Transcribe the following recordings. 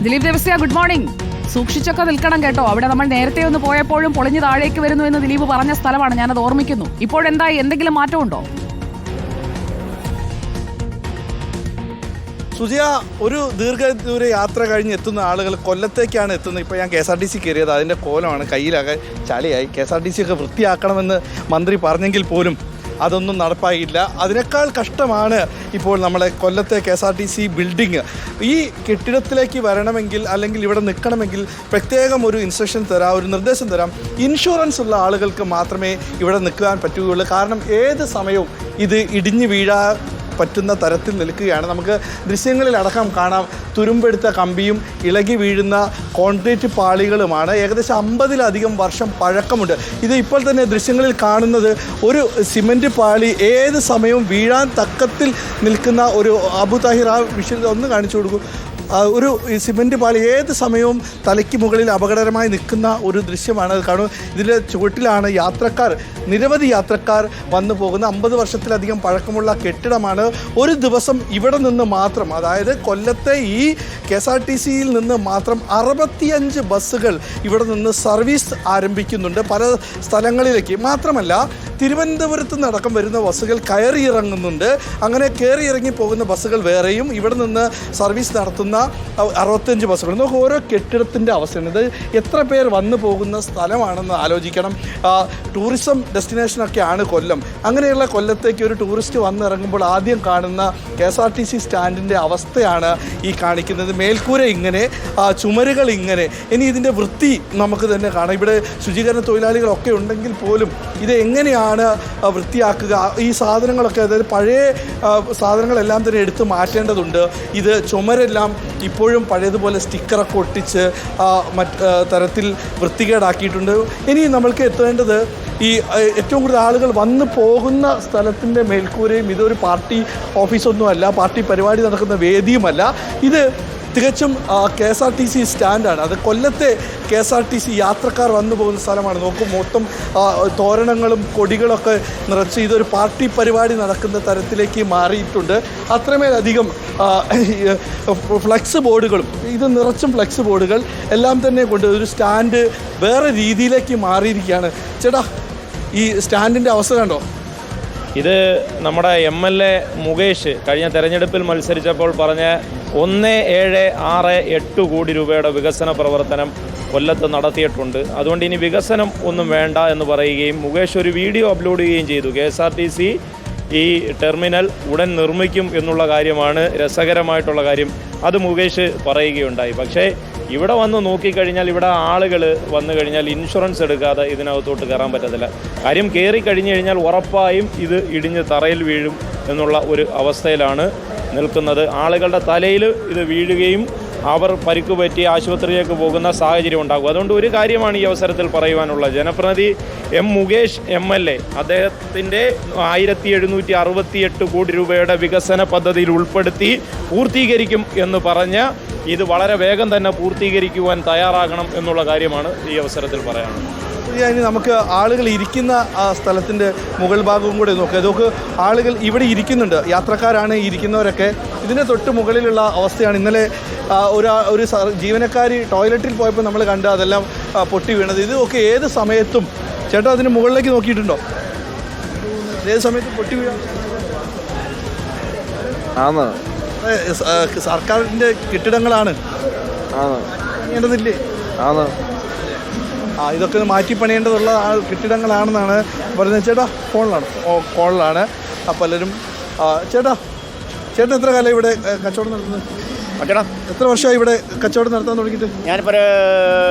Dileep Devasya, good morning. സൂക്ഷിച്ചൊക്കെ നിൽക്കണം കേട്ടോ. അവിടെ നമ്മൾ നേരത്തെ ഒന്ന് പോയപ്പോഴും പൊളിഞ്ഞ് താഴേക്ക് വരുന്നു എന്ന് ദിലീപ് പറഞ്ഞ സ്ഥലമാണ്, ഞാനത് ഓർമ്മിക്കുന്നു. ഇപ്പോഴെന്തായി, എന്തെങ്കിലും മാറ്റമുണ്ടോ? സുജിയ, ഒരു ദീർഘദൂര യാത്ര കഴിഞ്ഞ് എത്തുന്ന ആളുകൾ കൊല്ലത്തേക്കാണ് എത്തുന്നത്. ഇപ്പോൾ ഞാൻ KSRTC കയറിയത്, അതിൻ്റെ കോലമാണ്, കയ്യിലാകെ ചളിയായി. KSRTC ഒക്കെ വൃത്തിയാക്കണമെന്ന് മന്ത്രി പറഞ്ഞെങ്കിൽ പോലും അതൊന്നും നടപ്പായില്ല. അതിനേക്കാൾ കഷ്ടമാണ് ഇപ്പോൾ നമ്മളെ കൊല്ലത്തെ KSRTC ബിൽഡിങ്. ഈ കെട്ടിടത്തിലേക്ക് വരണമെങ്കിൽ അല്ലെങ്കിൽ ഇവിടെ നിൽക്കണമെങ്കിൽ പ്രത്യേകം ഒരു ഇൻസ്ട്രക്ഷൻ തരാം, ഒരു നിർദ്ദേശം തരാം. ഇൻഷുറൻസ് ഉള്ള ആളുകൾക്ക് മാത്രമേ ഇവിടെ നിൽക്കാൻ പറ്റുകയുള്ളൂ. കാരണം ഏത് സമയവും ഇത് ഇടിഞ്ഞു വീഴാൻ പറ്റുന്ന തരത്തിൽ നിൽക്കുകയാണ്. നമുക്ക് ദൃശ്യങ്ങളിൽ അടക്കം കാണാം, തുരുമ്പെടുത്ത കമ്പിയും ഇളകി വീഴുന്ന കോൺക്രീറ്റ് പാളികളുമാണ്. ഏകദേശം 50-ലധികം വർഷം പഴക്കമുണ്ട്. ഇത് ഇപ്പോൾ തന്നെ ദൃശ്യങ്ങളിൽ കാണുന്നത് ഒരു സിമൻറ്റ് പാളി ഏത് സമയവും വീഴാൻ തക്കത്തിൽ നിൽക്കുന്ന ഒരു അബു താഹിർ, ആ വിഷ്വൽ ഒന്ന് കാണിച്ചു കൊടുക്കൂ. ഒരു സിമൻറ്റ് പാളി ഏത് സമയവും തലയ്ക്ക് മുകളിൽ അപകടകരമായി നിൽക്കുന്ന ഒരു ദൃശ്യമാണ് അത് കാണും. ഇതിൻ്റെ ചുവട്ടിലാണ് നിരവധി യാത്രക്കാർ വന്നു പോകുന്ന 50 വർഷത്തിലധികം പഴക്കമുള്ള കെട്ടിടമാണ്. ഒരു ദിവസം ഇവിടെ നിന്ന് മാത്രം, അതായത് കൊല്ലത്തെ ഈ KSRTCയിൽ നിന്ന് മാത്രം 65 ബസ്സുകൾ ഇവിടെ നിന്ന് സർവീസ് ആരംഭിക്കുന്നുണ്ട് പല സ്ഥലങ്ങളിലേക്ക്. മാത്രമല്ല, തിരുവനന്തപുരത്ത് നിന്നടക്കം വരുന്ന ബസ്സുകൾ കയറിയിറങ്ങുന്നുണ്ട്. അങ്ങനെ കയറിയിറങ്ങി പോകുന്ന ബസ്സുകൾ വേറെയും, ഇവിടെ നിന്ന് സർവീസ് നടത്തുന്ന 65 ബസ്സുകൾ. നമുക്ക് ഓരോ കെട്ടിടത്തിൻ്റെ അവസ്ഥയാണ്. ഇത് എത്ര പേർ വന്നു പോകുന്ന സ്ഥലമാണെന്ന് ആലോചിക്കണം. ടൂറിസം ഡെസ്റ്റിനേഷനൊക്കെയാണ് കൊല്ലം. അങ്ങനെയുള്ള കൊല്ലത്തേക്ക് ഒരു ടൂറിസ്റ്റ് വന്നിറങ്ങുമ്പോൾ ആദ്യം കാണുന്ന KSRTC സ്റ്റാൻഡിൻ്റെ അവസ്ഥയാണ് ഈ കാണിക്കുന്നത്. മേൽക്കൂര ഇങ്ങനെ, ചുമരുകൾ ഇങ്ങനെ. ഇനി ഇതിൻ്റെ വൃത്തി നമുക്ക് തന്നെ കാണാം. ഇവിടെ ശുചീകരണ തൊഴിലാളികളൊക്കെ ഉണ്ടെങ്കിൽ പോലും ഇത് എങ്ങനെയാണ് വൃത്തിയാക്കുക? ഈ സാധനങ്ങളൊക്കെ, അതായത് പഴയ സാധനങ്ങളെല്ലാം തന്നെ എടുത്ത് മാറ്റേണ്ടതുണ്ട്. ഇത് ചുമരെല്ലാം ഇപ്പോഴും പഴയതുപോലെ സ്റ്റിക്കറൊക്കെ ഒട്ടിച്ച് തരത്തിൽ വൃത്തികേടാക്കിയിട്ടുണ്ട്. ഇനി നമ്മൾക്ക് എത്തേണ്ടത് ഈ ഏറ്റവും കൂടുതൽ ആളുകൾ വന്നു പോകുന്ന സ്ഥലത്തിൻ്റെ മേൽക്കൂരയും. ഇതൊരു പാർട്ടി ഓഫീസൊന്നുമല്ല, പാർട്ടി പരിപാടി നടക്കുന്ന വേദിയുമല്ല. ഇത് തികച്ചും KSRTC സ്റ്റാൻഡാണ്. അത് കൊല്ലത്തെ KSRTC യാത്രക്കാർ വന്നു പോകുന്ന സ്ഥലമാണ്. നോക്കും, മൊത്തം തോരണങ്ങളും കൊടികളൊക്കെ നിറച്ച് ഇതൊരു പാർട്ടി പരിപാടി നടക്കുന്ന തരത്തിലേക്ക് മാറിയിട്ടുണ്ട്. അത്രമേലധികം ഫ്ലെക്സ് ബോർഡുകളും, ഇത് നിറച്ചും ഫ്ലെക്സ് ബോർഡുകൾ എല്ലാം തന്നെ കൊണ്ട് ഒരു സ്റ്റാൻഡ് വേറെ രീതിയിലേക്ക് മാറിയിരിക്കുകയാണ്. ചേട്ടാ, ഈ സ്റ്റാൻഡിൻ്റെ അവസ്ഥ കണ്ടോ? ഇത് നമ്മുടെ MLA മുകേഷ് കഴിഞ്ഞ തെരഞ്ഞെടുപ്പിൽ മത്സരിച്ചപ്പോൾ പറഞ്ഞ 1768 കോടി രൂപയുടെ വികസന പ്രവർത്തനം കൊല്ലത്ത് നടത്തിയിട്ടുണ്ട്. അതുകൊണ്ട് ഇനി വികസനം ഒന്നും വേണ്ട എന്ന് പറയുകയും മുകേഷ് ഒരു വീഡിയോ അപ്ലോഡ് ചെയ്യുകയും ചെയ്തു. KSRTC ഈ ടെർമിനൽ ഉടൻ നിർമ്മിക്കും എന്നുള്ള കാര്യമാണ് രസകരമായിട്ടുള്ള കാര്യം. അത് മുകേഷ് പറയുകയുണ്ടായി. പക്ഷേ ഇവിടെ വന്ന് നോക്കിക്കഴിഞ്ഞാൽ, ഇവിടെ ആളുകൾ വന്നു കഴിഞ്ഞാൽ ഇൻഷുറൻസ് എടുക്കാതെ ഇതിനകത്തോട്ട് കയറാൻ പറ്റത്തില്ല. കാര്യം കയറി കഴിഞ്ഞു കഴിഞ്ഞാൽ ഉറപ്പായും ഇത് ഇടിഞ്ഞ് തറയിൽ വീഴും എന്നുള്ള ഒരു അവസ്ഥയിലാണ് നിൽക്കുന്നത്. ആളുകളുടെ തലയിൽ ഇത് വീഴുകയും അവർ പരിക്ക് പറ്റി ആശുപത്രിയിലേക്ക് പോകുന്ന സാഹചര്യം ഉണ്ടാകും. അതുകൊണ്ട് ഒരു കാര്യമാണ് ഈ അവസരത്തിൽ പറയുവാനുള്ളത്. ജനപ്രതിനിധി മുകേഷ് MLA അദ്ദേഹത്തിൻ്റെ 1768 കോടി രൂപയുടെ വികസന പദ്ധതിയിൽ ഉൾപ്പെടുത്തി പൂർത്തീകരിക്കും എന്ന് പറഞ്ഞ് ഇത് വളരെ വേഗം തന്നെ പൂർത്തീകരിക്കുവാൻ തയ്യാറാകണം എന്നുള്ള കാര്യമാണ് ഈ അവസരത്തിൽ പറയാനുള്ളത്. ഇനി നമുക്ക് ആളുകൾ ഇരിക്കുന്ന സ്ഥലത്തിൻ്റെ മുകൾ ഭാഗവും കൂടെ നോക്കുക. ആളുകൾ ഇവിടെ ഇരിക്കുന്നുണ്ട്, യാത്രക്കാരാണ് ഇരിക്കുന്നവരൊക്കെ. ഇതിൻ്റെ തൊട്ട് മുകളിലുള്ള അവസ്ഥയാണ്. ഇന്നലെ ഒരു ജീവനക്കാരി ടോയ്ലറ്റിൽ പോയപ്പോൾ നമ്മൾ കണ്ട് അതെല്ലാം പൊട്ടി വീണത്. ഇതൊക്കെ ഏത് സമയത്തും, ചേട്ടാ അതിന് മുകളിലേക്ക് നോക്കിയിട്ടുണ്ടോ? ഏത് സമയത്തും പൊട്ടി വീഴാം. സർക്കാരിൻ്റെ കെട്ടിടങ്ങളാണ്, പണിയേണ്ടതില്ലേ? ഇതൊക്കെ മാറ്റി പണിയേണ്ടതുള്ള കെട്ടിടങ്ങളാണെന്നാണ് പറയുന്നത്. ചേട്ടാ കോളിലാണ് പലരും. ചേട്ടാ എത്ര കാലം ഇവിടെ കച്ചവടം നടത്തുന്നത്? എത്ര വർഷമായി ഇവിടെ കച്ചവടം നടത്താൻ തുടങ്ങിയിട്ട്? ഞാനിപ്പോൾ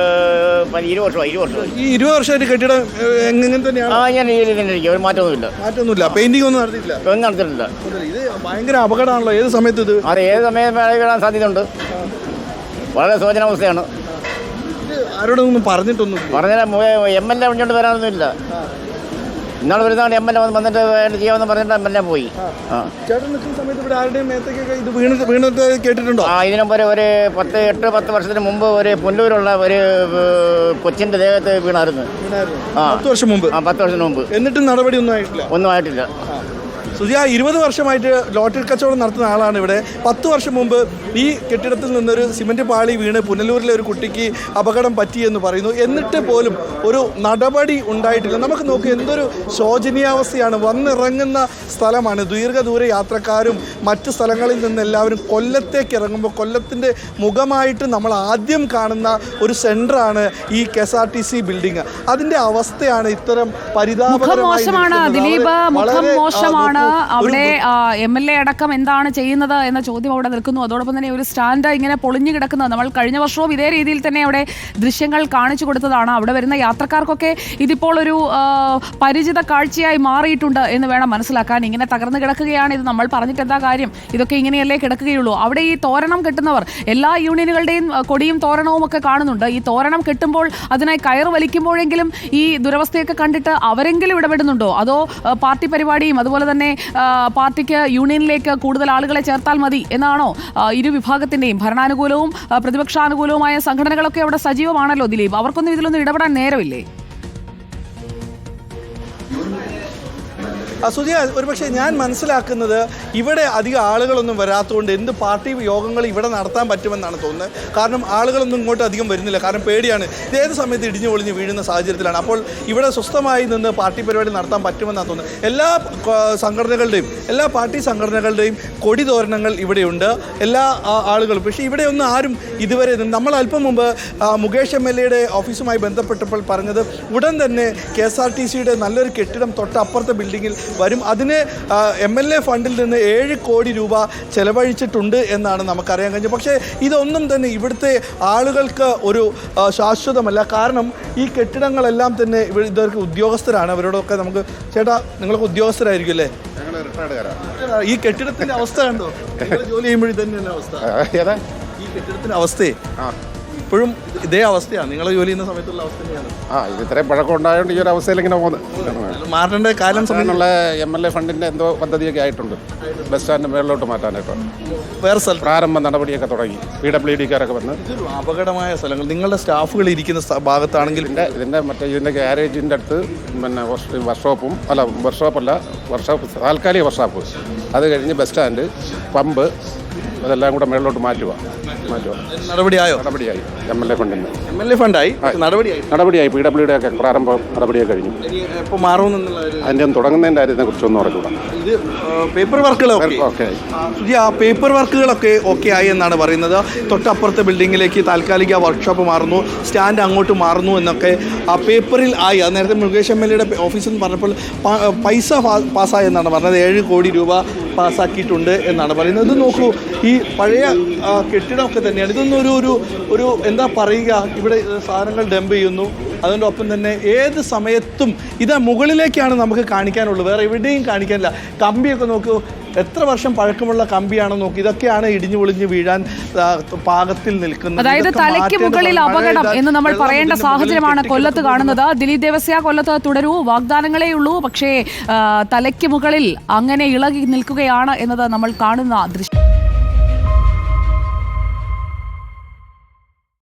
20 വർഷമായി. ഈ 20 വർഷമായിട്ട് കെട്ടിടം എങ്ങനെ തന്നെയാണ്? ഞാൻ ഒരു മാറ്റമൊന്നുമില്ല. പെയിന്റിംഗ് ഒന്നും നടത്തിയിട്ടില്ല? ഒന്നും നടത്തിയിട്ടില്ല. ഇത് ഭയങ്കര അപകടമാണല്ലോ. ഏത് സമയത്ത് ഇത്? ഏത് സമയം വീഴാൻ സാധ്യതയുണ്ട്. വളരെ ശോചനാവസ്ഥയാണ്. ആരോടൊന്നും പറഞ്ഞിട്ടൊന്നും? പറഞ്ഞാൽ MLA വിളിച്ചോണ്ട് വരാനൊന്നുമില്ല. ഇന്നാൾ വരുന്നതാണ് MLA വന്നിട്ട് ചെയ്യാമെന്ന് പറഞ്ഞിട്ട് MLA പോയി. ചേട്ടൻ നിൽക്കുന്ന സമയത്ത് ഇവിടെ ആരുടെയും മേത്തേക്കൊക്കെ ഇത് വീണിട്ട് കേട്ടിട്ടുണ്ടോ? ഇതിനു മുമ്പ് ഒരു 8-10 വർഷത്തിന് മുമ്പ് ഒരു പുല്ലൂരുള്ള ഒരു കൊച്ചിൻ്റെ ദേഹത്ത് വീണായിരുന്നു. 10 വർഷം മുമ്പ്. 10 വർഷത്തിന് മുമ്പ്. എന്നിട്ടും നടപടി ഒന്നും ആയിട്ടില്ല. സുജി, 20 വർഷമായിട്ട് ലോട്ടറി കച്ചവടം നടത്തുന്ന ആളാണ് ഇവിടെ. 10 വർഷം മുമ്പ് ഈ കെട്ടിടത്തിൽ നിന്നൊരു സിമൻറ്റ് പാളി വീണ് പുനലൂരിലെ ഒരു കുട്ടിക്ക് അപകടം പറ്റിയെന്ന് പറയുന്നു. എന്നിട്ട് പോലും ഒരു നടപടി ഉണ്ടായിട്ടില്ല. നമുക്ക് നോക്കി എന്തൊരു ശോചനീയാവസ്ഥയാണ്. വന്നിറങ്ങുന്ന സ്ഥലമാണ്. ദീർഘദൂര യാത്രക്കാരും മറ്റ് സ്ഥലങ്ങളിൽ നിന്ന് എല്ലാവരും കൊല്ലത്തേക്ക് ഇറങ്ങുമ്പോൾ കൊല്ലത്തിൻ്റെ മുഖമായിട്ട് നമ്മൾ ആദ്യം കാണുന്ന ഒരു സെൻ്ററാണ് ഈ KSRTC ബിൽഡിംഗ്. അതിൻ്റെ അവസ്ഥയാണ് ഇത്തരം പരിതാപകരമായി ദിലീപ്. മുഖം മോശമാണ്. അവിടെ MLA അടക്കം എന്താണ് ചെയ്യുന്നത് എന്ന ചോദ്യം അവിടെ നിൽക്കുന്നു. അതോടൊപ്പം തന്നെ ഒരു സ്റ്റാൻഡ് ഇങ്ങനെ പൊളിഞ്ഞു കിടക്കുന്നത് നമ്മൾ കഴിഞ്ഞ വർഷവും ഇതേ രീതിയിൽ തന്നെ അവിടെ ദൃശ്യങ്ങൾ കാണിച്ചു കൊടുത്തതാണ്. അവിടെ വരുന്ന യാത്രക്കാർക്കൊക്കെ ഇതിപ്പോൾ ഒരു പരിചിത കാഴ്ചയായി മാറിയിട്ടുണ്ട് എന്ന് വേണം മനസ്സിലാക്കാൻ. ഇങ്ങനെ തകർന്നു കിടക്കുകയാണ്. ഇത് നമ്മൾ പറഞ്ഞിട്ട് എന്താ കാര്യം? ഇതൊക്കെ ഇങ്ങനെയല്ലേ കിടക്കുകയുള്ളൂ. അവിടെ ഈ തോരണം കെട്ടുന്നവർ എല്ലാ യൂണിയനുകളുടെയും കൊടിയും തോരണവും ഒക്കെ കാണുന്നുണ്ട്. ഈ തോരണം കെട്ടുമ്പോൾ അതിനായി കയറ് വലിക്കുമ്പോഴെങ്കിലും ഈ ദുരവസ്ഥയൊക്കെ കണ്ടിട്ട് അവരെങ്കിലും ഇടപെടുന്നുണ്ടോ? അതോ പാർട്ടി പരിപാടിയും അതുപോലെ തന്നെ പാർട്ടിക്ക് യൂണിയനിലേക്ക് കൂടുതൽ ആളുകളെ ചേർത്താൽ മതി എന്നാണോ? ഇരു വിഭാഗത്തിൻ്റെയും ഭരണാനുകൂലവും പ്രതിപക്ഷാനുകൂലവുമായ സംഘടനകളൊക്കെ അവിടെ സജീവമാണല്ലോ ദിലീപ്. അവർക്കൊന്നും ഇതിലൊന്നും ഇടപെടാൻ നേരമില്ലേ? സുജയ, ഒരുപക്ഷെ ഞാൻ മനസ്സിലാക്കുന്നത് ഇവിടെ അധികം ആളുകളൊന്നും വരാത്തതുകൊണ്ട് എന്ത് പാർട്ടി യോഗങ്ങൾ ഇവിടെ നടത്താൻ പറ്റുമെന്നാണ് തോന്നുന്നത്. കാരണം ആളുകളൊന്നും ഇങ്ങോട്ട് അധികം വരുന്നില്ല. കാരണം പേടിയാണ്. ഇതേത് സമയത്ത് ഇടിഞ്ഞു പൊളിഞ്ഞ് വീഴുന്ന സാഹചര്യത്തിലാണ്. അപ്പോൾ ഇവിടെ സ്വസ്ഥമായി നിന്ന് പാർട്ടി പരിപാടി നടത്താൻ പറ്റുമെന്നാണ് തോന്നുന്നത്. എല്ലാ സംഘടനകളുടെയും എല്ലാ പാർട്ടി സംഘടനകളുടെയും കൊടി തോരണങ്ങൾ ഇവിടെയുണ്ട്. എല്ലാ ആളുകളും. പക്ഷേ ഇവിടെയൊന്നും ആരും ഇതുവരെ നമ്മൾ അല്പം മുമ്പ് മുകേഷ് MLA ഓഫീസുമായി ബന്ധപ്പെട്ടപ്പോൾ പറഞ്ഞത് ഉടൻ തന്നെ KSRTCയുടെ നല്ലൊരു കെട്ടിടം തൊട്ടപ്പുറത്തെ ബിൽഡിങ്ങിൽ വരും. അതിന് MLA ഫണ്ടിൽ നിന്ന് 7 കോടി രൂപ ചെലവഴിച്ചിട്ടുണ്ട് എന്നാണ് നമുക്കറിയാൻ കഴിഞ്ഞത്. പക്ഷേ ഇതൊന്നും തന്നെ ഇവിടുത്തെ ആളുകൾക്ക് ഒരു ശാശ്വതമല്ല. കാരണം ഈ കെട്ടിടങ്ങളെല്ലാം തന്നെ ഇവർക്ക് ഉദ്യോഗസ്ഥരാണ്. അവരോടൊക്കെ നമുക്ക് ചേട്ടാ, നിങ്ങളൊക്കെ ഉദ്യോഗസ്ഥരായിരിക്കും അല്ലേ? ഈ കെട്ടിടത്തിൻ്റെ അവസ്ഥ കണ്ടോ? ജോലി ചെയ്യുമ്പോഴും തന്നെയല്ല അവസ്ഥ. ഈ കെട്ടിടത്തിൻ്റെ അവസ്ഥയെ ഇപ്പോഴും ഇതേ അവസ്ഥയാണ്. നിങ്ങൾ ജോലി ചെയ്യുന്ന സമയത്തുള്ള അവസ്ഥ തന്നെയാണ്. ഇത് ഇത്രയും പഴക്കം ഉണ്ടായതുകൊണ്ട് ഈ ഒരു അവസ്ഥയിൽ ഇങ്ങനെ പോകുന്നത്. മാറേണ്ട കാലം സമയത്തുള്ള MLA ഫണ്ടിൻ്റെ എന്തോ പദ്ധതിയൊക്കെ ആയിട്ടുണ്ട്. ബസ് സ്റ്റാൻഡ് മേളിലോട്ട് മാറ്റാനായിട്ട് വേറെ സ്ഥലം പ്രാരംഭ നടപടിയൊക്കെ തുടങ്ങി. PWDക്കാരൊക്കെ വന്ന്. അപകടമായ സ്ഥലങ്ങൾ നിങ്ങളുടെ സ്റ്റാഫുകൾ ഇരിക്കുന്ന ഭാഗത്താണെങ്കിൽ ഇതിൻ്റെ ഇതിൻ്റെ ഗ്യാരേജിൻ്റെ അടുത്ത് പിന്നെ വർക്ക്ഷോപ്പും വർക്ക്ഷോപ്പ് താൽക്കാലിക വർക്ക്ഷോപ്പ്, അത് കഴിഞ്ഞ് ബസ് സ്റ്റാൻഡ്, പമ്പ്, അതെല്ലാം കൂടെ മേളിലോട്ട് മാറ്റുക. നടപടിയായി MLA ഫണ്ടിന് ഫണ്ടായി നടപടിയായി. PWD ഒക്കെ പ്രാരംഭ നടപടിയൊക്കെ കഴിഞ്ഞു. ഇപ്പോൾ മാറുമെന്നുള്ള അതിൻ്റെ തുടങ്ങുന്നതിൻ്റെ കാര്യത്തിനെ കുറിച്ചൊന്നും ഉറക്കൂടാ. ഇത് പേപ്പർ വർക്കുകളൊക്കെ ആ പേപ്പർ വർക്കുകളൊക്കെ ഓക്കെ ആയി എന്നാണ് പറയുന്നത്. തൊട്ടപ്പുറത്തെ ബിൽഡിങ്ങിലേക്ക് താൽക്കാലിക വർക്ക്ഷോപ്പ് മാറുന്നു, സ്റ്റാൻഡ് അങ്ങോട്ട് മാറുന്നു എന്നൊക്കെ ആ പേപ്പറിൽ ആയി. അത് നേരത്തെ മുകേഷ് MLA ഓഫീസിൽ നിന്ന് പറഞ്ഞപ്പോൾ പൈസ പാസ്സായി എന്നാണ് പറഞ്ഞത്. 7 കോടി രൂപ പാസ്സാക്കിയിട്ടുണ്ട് എന്നാണ് പറയുന്നത്. ഇത് നോക്കൂ, ഈ പഴയ കെട്ടിടമൊക്കെ തന്നെയാണ്. ഇതൊന്നും ഒരു എന്താ പറയുക, ഇവിടെ സാധനങ്ങൾ ഡംപ് ചെയ്യുന്നു. അതിനൊപ്പം തന്നെ ഏത് സമയത്തും ഇത് മുകളിലേക്കാണ് നമുക്ക് കാണിക്കാനുള്ളത്, വേറെ എവിടെയും കാണിക്കാനില്ല. കമ്പിയൊക്കെ നോക്കൂ, എത്ര വർഷം പഴക്കമുള്ള കമ്പിയാണോ നോക്കി. ഇതൊക്കെയാണ് ഇടിഞ്ഞു പൊളിഞ്ഞ് വീഴാൻ പാകത്തിൽ നിൽക്കുന്നത്. അതായത് തലയ്ക്ക് മുകളിൽ അപകടം എന്ന് നമ്മൾ പറയേണ്ട സാഹചര്യമാണ് കൊല്ലത്ത് കാണുന്നത്. ദിലീപ് ദേവസ്യ, കൊല്ലത്ത് തുടരൂ. വാഗ്ദാനങ്ങളേ ഉള്ളൂ, പക്ഷേ തലയ്ക്ക് മുകളിൽ അങ്ങനെ ഇളകി നിൽക്കുകയാണ് എന്നത് നമ്മൾ കാണുന്ന ദൃശ്യം.